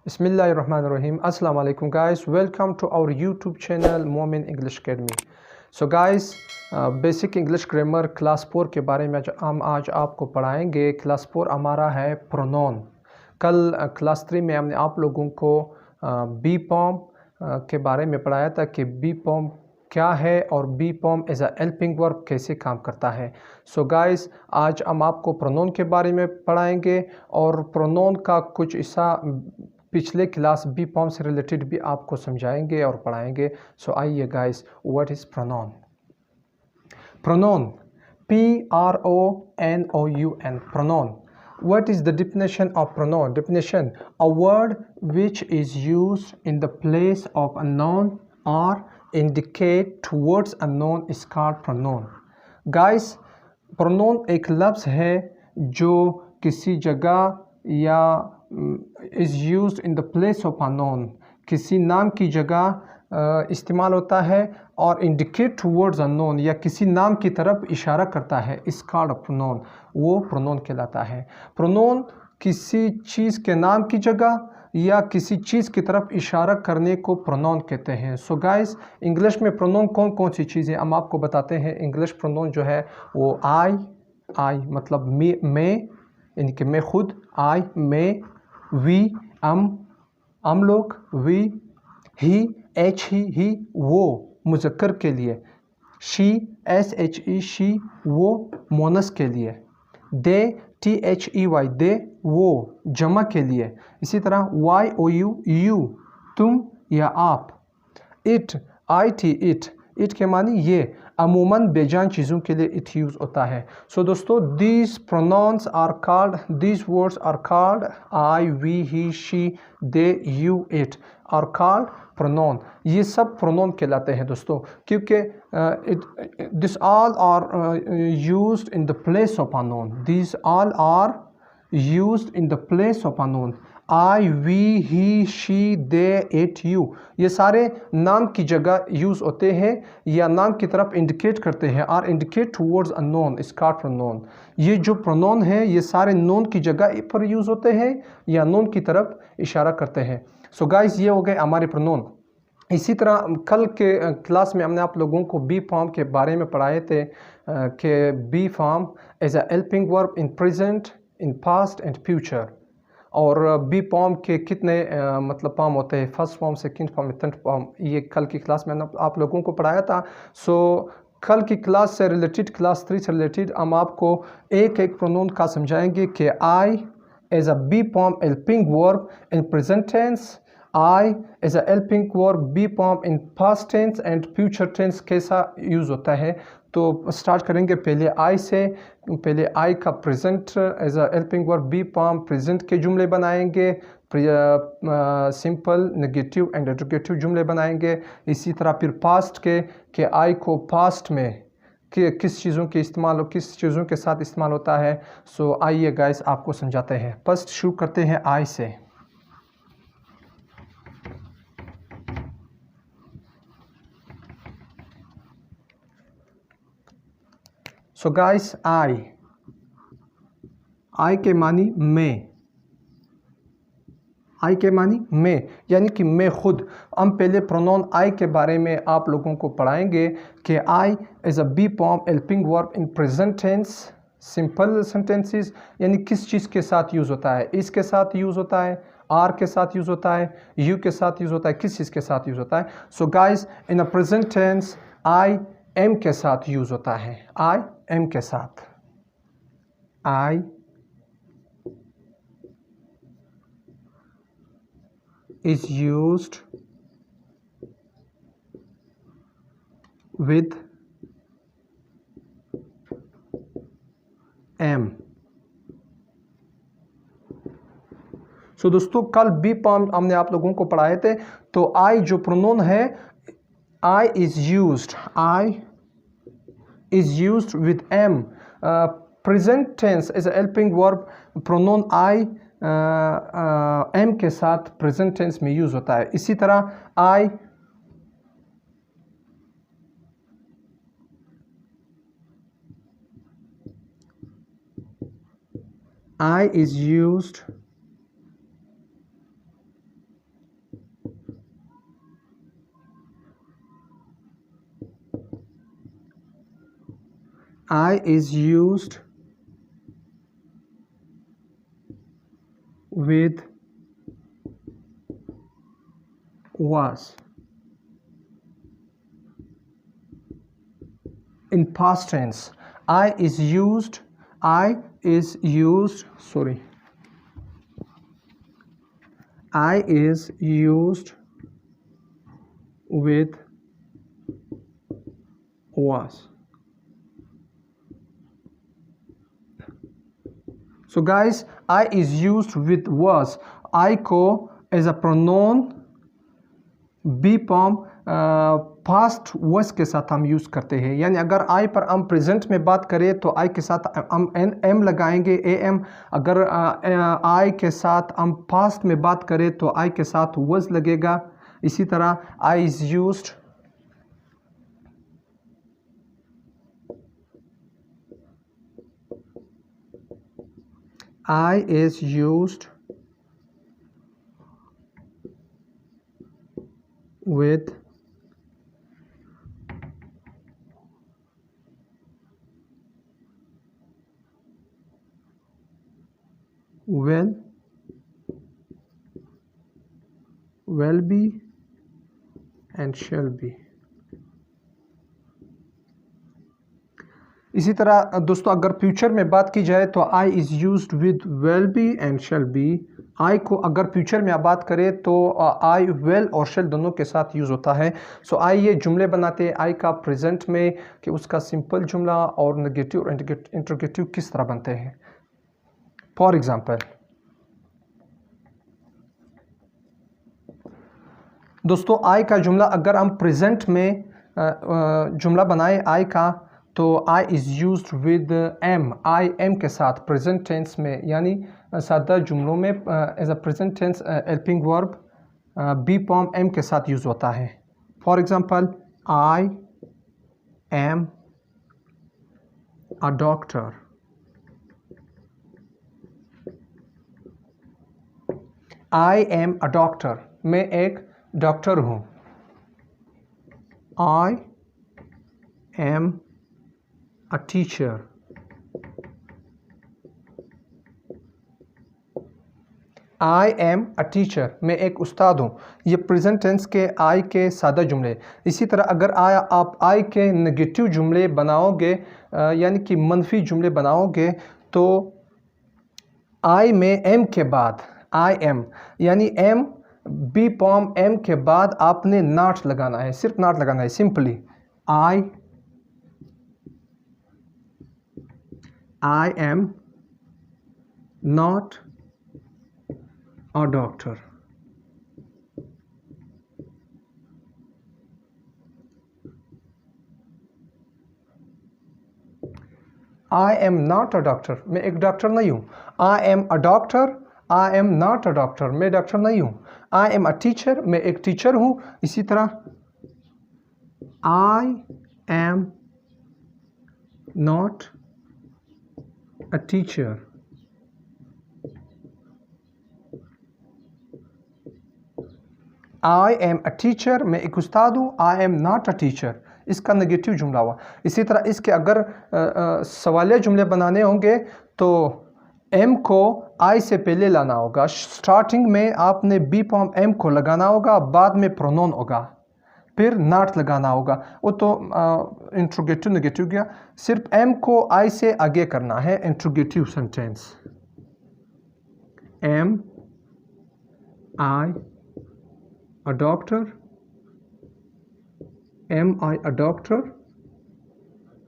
Bismillahirrahmanirrahim. Assalamu alaikum guys. Welcome to our YouTube channel Momin English Academy. So guys, basic English grammar class 4 के बारे में हम आज आपको पढ़ाएंगे। क्लास 4 हमारा है प्रोनाउन। कल क्लास 3 में हमने आप लोगों को बी फॉर्म के बारे में पढ़ाया था कि बी फॉर्म क्या है और be form as a helping verb कैसे काम करता है। सो गाइस, आज हम आपको प्रोनाउन के बारे में पढ़ाएंगे और प्रोनाउन का कुछ ऐसा पिछले क्लास बी फॉर्म से रिलेटेड भी आपको समझाएंगे और पढ़ाएंगे। सो आइए guys, what is pronoun? Pronoun, P-R-O-N-O-U-N, pronoun. What is the definition of pronoun? Definition: a word which is used in the place of a noun or indicate towards a noun is called pronoun. Guys, pronoun एक लफ्ज़ है जो किसी जगह या is used in the place of a noun, किसी नाम की जगह इस्तेमाल होता है और इंडिकेट टूवर्ड्स अ नोन या किसी नाम की तरफ इशारा करता है, इस कॉल्ड प्रोनाउन, वो प्रोनाउन कहलाता है। प्रोनाउन किसी चीज़ के नाम की जगह या किसी चीज़ की तरफ इशारा करने को प्रोनाउन कहते हैं। सो गाइस, इंग्लिश में प्रोनाउन कौन कौन सी चीज़ें हम आपको बताते हैं। इंग्लिश प्रोनाउन जो है वो आई मतलब मैं, यानी कि मैं खुद, आई मैं, वी हम लोग, वी ही, एच ही वो मुज़क्कर के लिए, शी SHE शी वो मोनस के लिए, दे THEY दे वो जमा के लिए, इसी तरह YOU यू तुम या आप, IT इट के मानी ये, अमूमन बेजान चीज़ों के लिए इट यूज़ होता है। सो दोस्तों, these pronouns are called, these words are called I we he she they you it are called pronoun. ये सब प्रोनाउन कहलाते हैं दोस्तों, क्योंकि this all are used in the place of a noun, this all are used in the place of a noun. I we he she they it you, ये सारे नाम की जगह यूज़ होते हैं या नाम की तरफ इंडिकेट करते हैं, are indicate towards a noun is called pronoun. ये जो प्रोनाउन है ये सारे नोन की जगह पर यूज़ होते हैं या नोन की तरफ इशारा करते हैं। सो गाइस, ये हो गए हमारे प्रोनाउन। इसी तरह कल के क्लास में हमने आप लोगों को बी फॉर्म के बारे में पढ़ाए थे कि be form as a helping verb in present, in past and future. और बी फॉर्म के कितने मतलब फॉर्म होते हैं, first form, second form, third form, ये कल की क्लास में आप लोगों को पढ़ाया था। सो कल की क्लास से रिलेटेड, क्लास 3 से रिलेटेड हम आपको एक एक प्रोनाउन का समझाएंगे कि I as a be form helping verb in present tense, I as a helping verb be form in past tense and future tense कैसा यूज़ होता है। तो स्टार्ट करेंगे पहले आई से। पहले आई का present as a helping verb be form present के जुमले बनाएंगे, सिंपल, नेगेटिव एंड एडजेक्टिव जुमले बनाएंगे। इसी तरह फिर पास्ट के आई को पास्ट में कि किस चीज़ों के इस्तेमाल, किस चीज़ों के साथ इस्तेमाल होता है। सो आइए गाइस, आपको समझाते हैं। फर्स्ट शुरू करते हैं आई से। सो गाइस, आई के मानी मैं, आई के मानी मैं, यानी कि मैं खुद। हम पहले प्रोनाउन आई के बारे में आप लोगों को पढ़ाएंगे कि I is a be form helping verb in present tense, simple sentences, यानी किस चीज़ के साथ यूज़ होता है, इसके साथ यूज़ होता है, आर के साथ यूज़ होता है, यू के साथ यूज़ होता है, किस चीज़ के साथ यूज़ होता है। So guys, in a present tense I am के साथ यूज़ होता है, आई एम के साथ, आई is used with M। सो दोस्तों, कल बी फॉर्म हमने आप लोगों को पढ़ाए थे। तो आई जो प्रोनाउन है, I is used with am. Present tense as a helping verb pronoun I am के साथ प्रेजेंट टेंस में यूज होता है। इसी तरह I is used I is used with was. In past tense, I is used with was. So guys, I is used with was. I को as a pronoun be form past voice के साथ हम use करते हैं। यानी अगर आई पर हम प्रेजेंट में बात करें तो आई के साथ हम एम लगाएंगे, ए एम। अगर आई के साथ हम पास्ट में बात करें तो आई के साथ वॉज लगेगा। इसी तरह I is used I is used with will be and shall be। इसी तरह दोस्तों अगर फ्यूचर में बात की जाए तो I is used with will be and shall be. I को अगर फ्यूचर में आप बात करें तो आई विल और शैल दोनों के साथ यूज़ होता है। सो आई ये जुमले बनाते हैं आई का प्रेजेंट में कि उसका सिंपल जुमला और नेगेटिव और इंट्रोगेटिव किस तरह बनते हैं। फॉर एग्जांपल दोस्तों आई का जुमला अगर हम प्रेजेंट में जुमला बनाए आई का तो I is used with am. I am के साथ प्रेजेंट टेंस में यानी सादा जुमलों में as a present tense helping verb be form am के साथ यूज़ होता है। For example I am a doctor. I am a doctor, मैं एक डॉक्टर हूँ। I am a teacher। I am a teacher, मैं एक उस्ताद हूँ। ये प्रेजेंट टेंस के आई के सादा जुमले। इसी तरह अगर आप आई के नेगेटिव जुमले बनाओगे यानी कि मनफी जुमले बनाओगे तो आई में एम के बाद आई एम यानी एम बी फॉर्म एम के बाद आपने नॉट लगाना है, सिर्फ नॉट लगाना है। Simply I am not a doctor। I am not a doctor, मैं एक डॉक्टर नहीं हूँ। I am a doctor, I am not a doctor, मैं डॉक्टर नहीं हूँ। I am a teacher, मैं एक टीचर हूँ। इसी तरह I am not a teacher। I am a teacher, मैं एक उस्ताद हूँ। I am not a teacher, इसका नेगेटिव जुमला हुआ। इसी तरह इसके अगर सवालिया जुमले बनाने होंगे तो एम को आई से पहले लाना होगा। स्टार्टिंग में आपने बी फॉर्म एम को लगाना होगा, बाद में प्रोनाउन होगा, फिर नॉट लगाना होगा। वो तो इंट्रोगेटिव नेगेटिव गया। सिर्फ एम को आई से आगे करना है। Interrogative sentence am I a doctor, am I a doctor,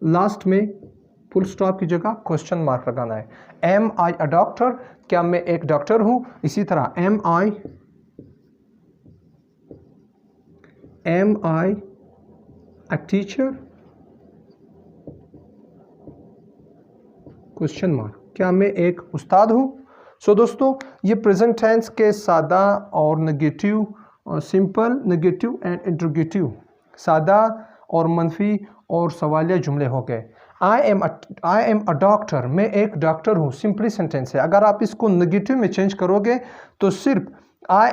last में फुल स्टॉप की जगह क्वेश्चन मार्क लगाना है। एम आई अ डॉक्टर, क्या मैं एक डॉक्टर हूँ। इसी तरह am I a teacher, question mark, क्या मैं एक उस्ताद हूँ। सो दोस्तों ये प्रेजेंट टेंस के सादा और negative, simple, negative and interrogative, सादा और मनफी और सवालिया जुमले हो गए। आई एम अ डॉक्टर, मैं एक डॉक्टर हूँ, सिंपली सेंटेंस है। अगर आप इसको नेगेटिव में चेंज करोगे तो सिर्फ आई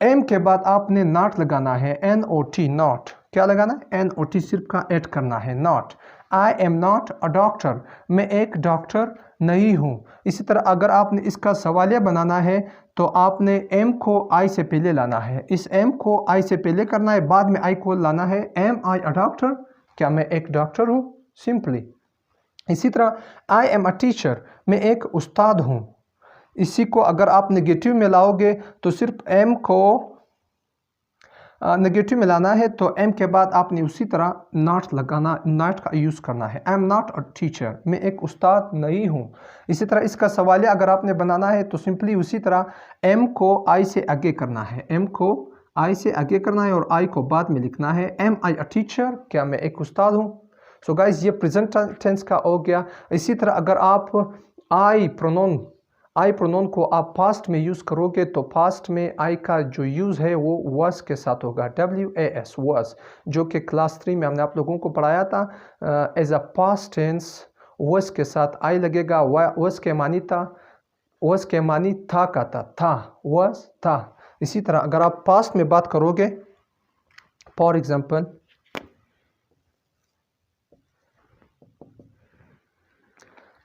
एम के बाद आपने नॉट लगाना है, NOT, नॉट। क्या लगाना है? NOT सिर्फ का ऐड करना है, not. I am not a doctor, मैं एक डॉक्टर नहीं हूँ। इसी तरह अगर आपने इसका सवालिया बनाना है तो आपने एम को आई से पहले लाना है, इस एम को आई से पहले करना है, बाद में आई को लाना है। एम आई अ डॉक्टर, क्या मैं एक डॉक्टर हूँ, सिंपली। इसी तरह आई एम अ टीचर, मैं एक उस्ताद हूँ। इसी को अगर आप नेगेटिव में लाओगे तो सिर्फ एम को नेगेटिव में लाना है, तो एम के बाद आपने उसी तरह नॉट लगाना, नॉट का यूज़ करना है। I am not a teacher, मैं एक उस्ताद नहीं हूँ। इसी तरह इसका सवालिया अगर आपने बनाना है तो सिंपली उसी तरह एम को आई से आगे करना है, एम को आई से आगे करना है और आई को बाद में लिखना है। एम आई अ टीचर, क्या मैं एक उस्ताद हूँ। सो गाइज ये प्रेजेंट टेंस का हो गया। इसी तरह अगर आप आई प्रोनाउन को आप पास्ट में यूज़ करोगे तो पास्ट में आई का जो यूज़ है वो was के साथ होगा, WAS was, जो कि क्लास 3 में हमने आप लोगों को पढ़ाया था। As a past tense was के साथ आई लगेगा। was के मानी था का था was था। इसी तरह अगर आप पास्ट में बात करोगे, फॉर एग्जाम्पल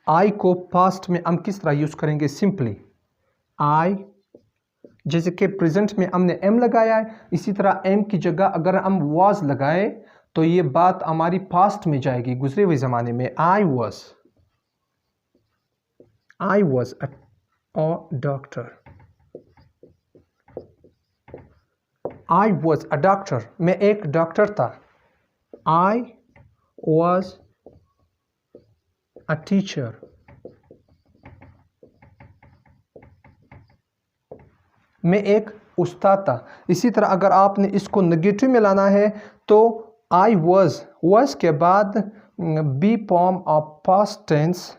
आई को पास्ट में हम किस तरह यूज़ करेंगे, सिंपली आई, जैसे कि प्रेजेंट में हमने एम लगाया है, इसी तरह एम की जगह अगर हम वाज लगाए तो ये बात हमारी पास्ट में जाएगी, गुजरे हुए ज़माने में। I was a doctor, I was a doctor, मैं एक डॉक्टर था। आई वॉज अ टीचर, मैं एक उस्ताद था। इसी तरह अगर आपने इसको नेगेटिव में लाना है तो आई वॉज के बाद be form of past tense,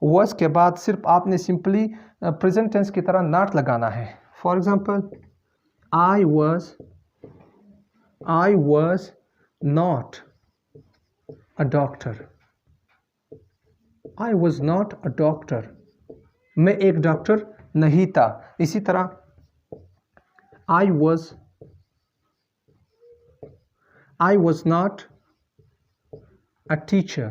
was के बाद सिर्फ आपने सिंपली प्रेजेंट टेंस की तरह नॉट लगाना है। For example I was not a doctor, I was not a doctor, मैं एक डॉक्टर नहीं था। इसी तरह I was not a teacher,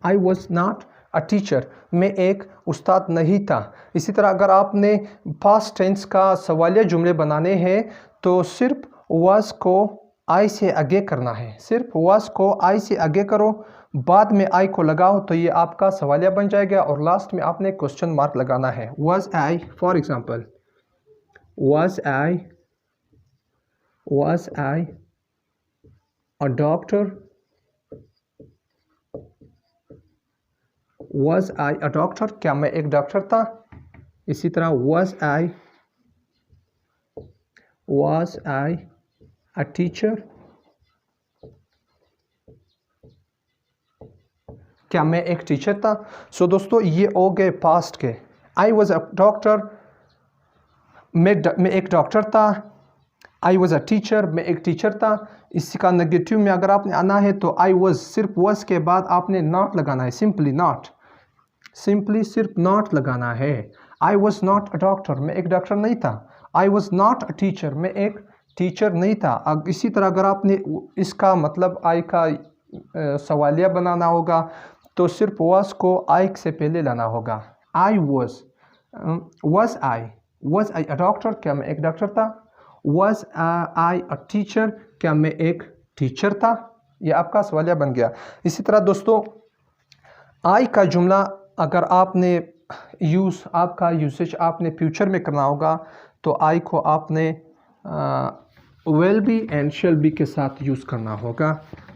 I was not a teacher, मैं एक उस्ताद नहीं था। इसी तरह अगर आपने पास्ट टेंस का सवालिया जुमले बनाने हैं तो सिर्फ was को आई से आगे करना है, सिर्फ was को आई से आगे करो, बाद में आई को लगाओ तो ये आपका सवालिया बन जाएगा और लास्ट में आपने क्वेश्चन मार्क लगाना है। was I, for example was I a doctor, was I a doctor, क्या मैं एक डॉक्टर था। इसी तरह was I a teacher, क्या मैं एक टीचर था। सो दोस्तों ये हो गए पास्ट के। आई वॉज अ डॉक्टर, मैं एक डॉक्टर था। आई वॉज अ टीचर, मैं एक टीचर था। इसका नेगेटिव में अगर आपने आना है तो आई वॉज, सिर्फ वॉज के बाद आपने नॉट लगाना है, सिंपली सिर्फ नॉट लगाना है। I was not a doctor, मैं एक डॉक्टर नहीं था। I was not a teacher, मैं एक टीचर नहीं था। अब इसी तरह अगर आपने इसका मतलब आई का सवालिया बनाना होगा तो सिर्फ वॉज को आई से पहले लाना होगा। I was I a doctor, क्या मैं एक डॉक्टर था। वॉज आई अ टीचर, क्या मैं एक टीचर था। यह आपका सवालिया बन गया। इसी तरह दोस्तों आई का जुमला अगर आपने आपका यूसेज आपने फ्यूचर में करना होगा तो आई को आपने will be and shall B के साथ यूज़ करना होगा।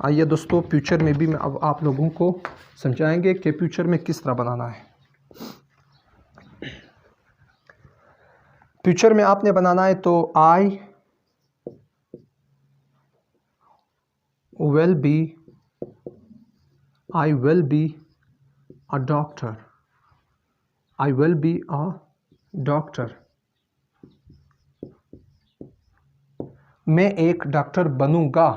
आइए दोस्तों फ्यूचर में भी मैं अब आप लोगों को समझाएंगे कि फ्यूचर में किस तरह बनाना है। फ्यूचर में आपने बनाना है तो आई will B a doctor, I will B a doctor, मैं एक डॉक्टर बनूंगा।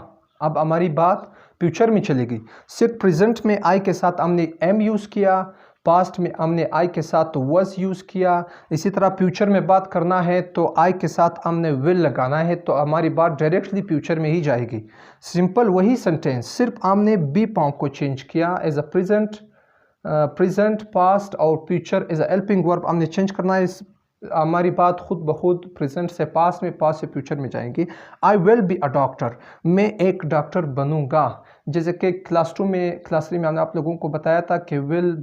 अब हमारी बात फ्यूचर में चलेगी। सिर्फ प्रेजेंट में आई के साथ हमने एम यूज़ किया, पास्ट में हमने आई के साथ वॉज यूज़ किया। इसी तरह फ्यूचर में बात करना है तो आई के साथ हमने विल लगाना है, तो हमारी बात डायरेक्टली फ्यूचर में ही जाएगी। सिंपल वही सेंटेंस, सिर्फ हमने बी फॉर्म को चेंज किया। एज अ प्रेजेंट, पास्ट और future as a helping verb हमने चेंज करना है। हमारी बात खुद ब खुद प्रेजेंट से पास्ट में, पास्ट से फ्यूचर में जाएंगी। आई विल बी अ डॉक्टर, मैं एक डॉक्टर बनूंगा। जैसे कि क्लास 3 में मैंने आप लोगों को बताया था कि विल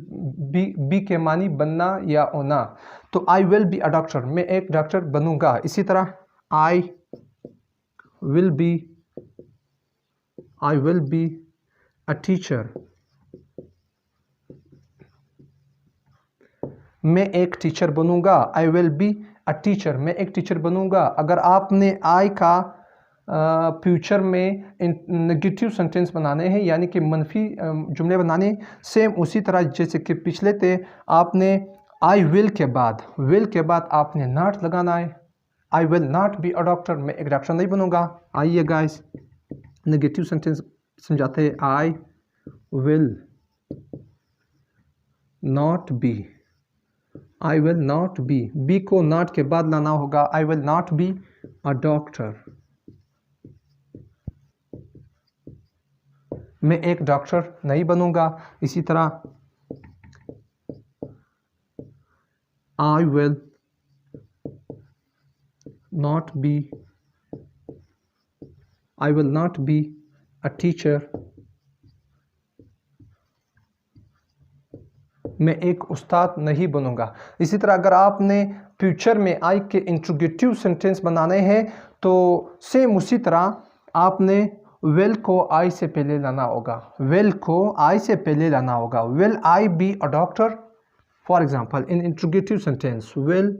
बी के मानी बनना या होना, तो आई विल बी अ डॉक्टर, मैं एक डॉक्टर बनूंगा। इसी तरह आई विल बी अ टीचर, मैं एक टीचर बनूंगा। आई विल बी अ टीचर, मैं एक टीचर बनूंगा। अगर आपने आई का फ्यूचर में नेगेटिव सेंटेंस बनाने हैं, यानी कि मनफी जुमले बनाने, सेम उसी तरह जैसे कि पिछले थे, आपने आई विल के बाद आपने नॉट लगाना है। I will not be a doctor, मैं एक डॉक्टर नहीं बनूंगा। आइए गाइस नेगेटिव सेंटेंस समझाते हैं। आई विल नॉट बी को नॉट के बाद लाना होगा। I will not be a doctor, मैं एक डॉक्टर नहीं बनूंगा। इसी तरह I will not be a teacher, मैं एक उस्ताद नहीं बनूंगा। इसी तरह अगर आपने फ्यूचर में आई के इंट्रोगेटिव सेंटेंस बनाने हैं तो सेम उसी तरह आपने विल को आई से पहले लाना होगा। Will I be a doctor, for example in interrogative sentence will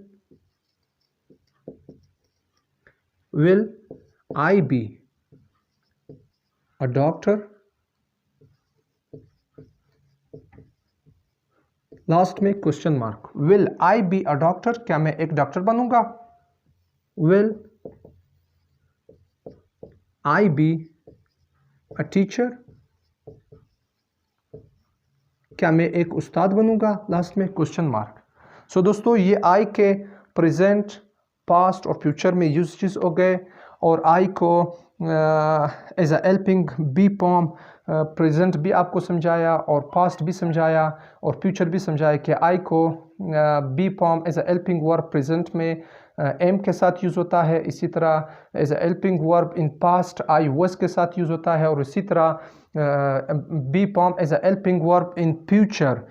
I be a doctor, last में question mark. Will I be a doctor, क्या मैं एक डॉक्टर बनूंगा। Will I be a teacher, क्या मैं एक उस्ताद बनूंगा। लास्ट में क्वेश्चन मार्क। सो दोस्तों ये आई के प्रेजेंट, पास्ट और फ्यूचर में यूजेस हो गए, और आई को as a helping be form present भी आपको समझाया और पास्ट भी समझाया और फ्यूचर भी समझाया कि आई को be form as a helping verb present में एम के साथ यूज़ होता है। इसी तरह as a helping verb in past I was के साथ यूज़ होता है, और इसी तरह be form as a helping verb in future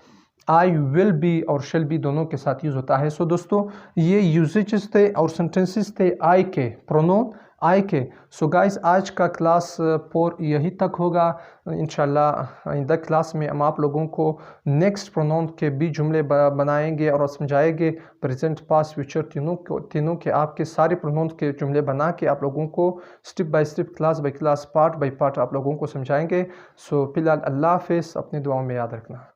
I will be और शेल बी दोनों के साथ यूज़ होता है। सो दोस्तों ये यूजेज थे और सेंटेंसेस थे आई के, प्रोनाउन आई के। सो गाइस आज का क्लास 4 यही तक होगा। इंशाल्लाह आइंदा क्लास में हम आप लोगों को नेक्स्ट प्रोनाउन के भी जुमले बनाएंगे और समझाएंगे। प्रेजेंट, पास्ट, फ्यूचर तीनों के आपके सारे प्रोनाउन के जुमले बना के आप लोगों को step by step, class by class, part by part आप लोगों को समझाएंगे। सो फिलहाल अल्लाह हाफिज़, अपनी दुआओं में याद रखना।